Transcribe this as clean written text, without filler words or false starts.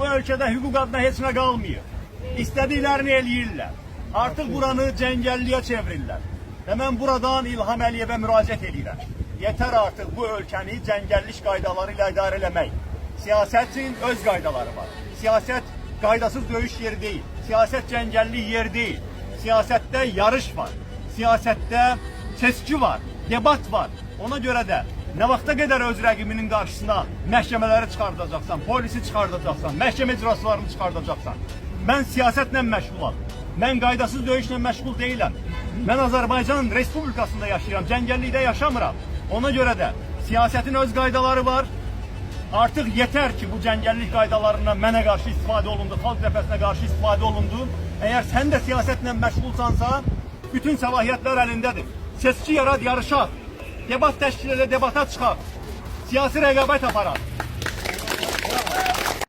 bu ölkədə hüquq adına heç nə qalmıyor. İstədiklərini eləyirlər. Artıq buranı cəngəlliyə çevirirlər. Və mən buradan İlham Əliyevə müraciət edirəm. Yetər artıq bu ölkəni cəngəllik qaydaları ilə idarə eləmək. Siyasətin öz qaydaları var. Siyasət qaydasız döyüş yeri deyil. Siyasət cəngəllik yer deyil. Siyasətdə yarış var. Siyasətdə seçki var, debat var. Ona görə də nə vaxta qədər öz rəqibinin qarşısına məhkəmələri çıxardacaqsan, polisi çıxardacaqsan, məhkəmə icraçılarını çıxardacaqsan. Mən siyasətlə məşğulam. Mən qaydasız döyüşlə məşğul deyiləm. Mən Azərbaycan Respublikasında yaşayıram, cəngəllikdə yaşamıram. Ona görə də siyasətin öz qaydaları var. Artıq yetər ki, bu cəngəllik qaydalarından mənə qarşı istifadə olundu, xalq cəbhəsinə qarşı istifadə olundu. Əgər sən də siyasətlə məşğulsansa, bütün səlahiyyətlər əlindədir. Seçki yarad, yarışaq. Debat təşkil edə, debata çıxaq. Siyasi rəqabət aparaq.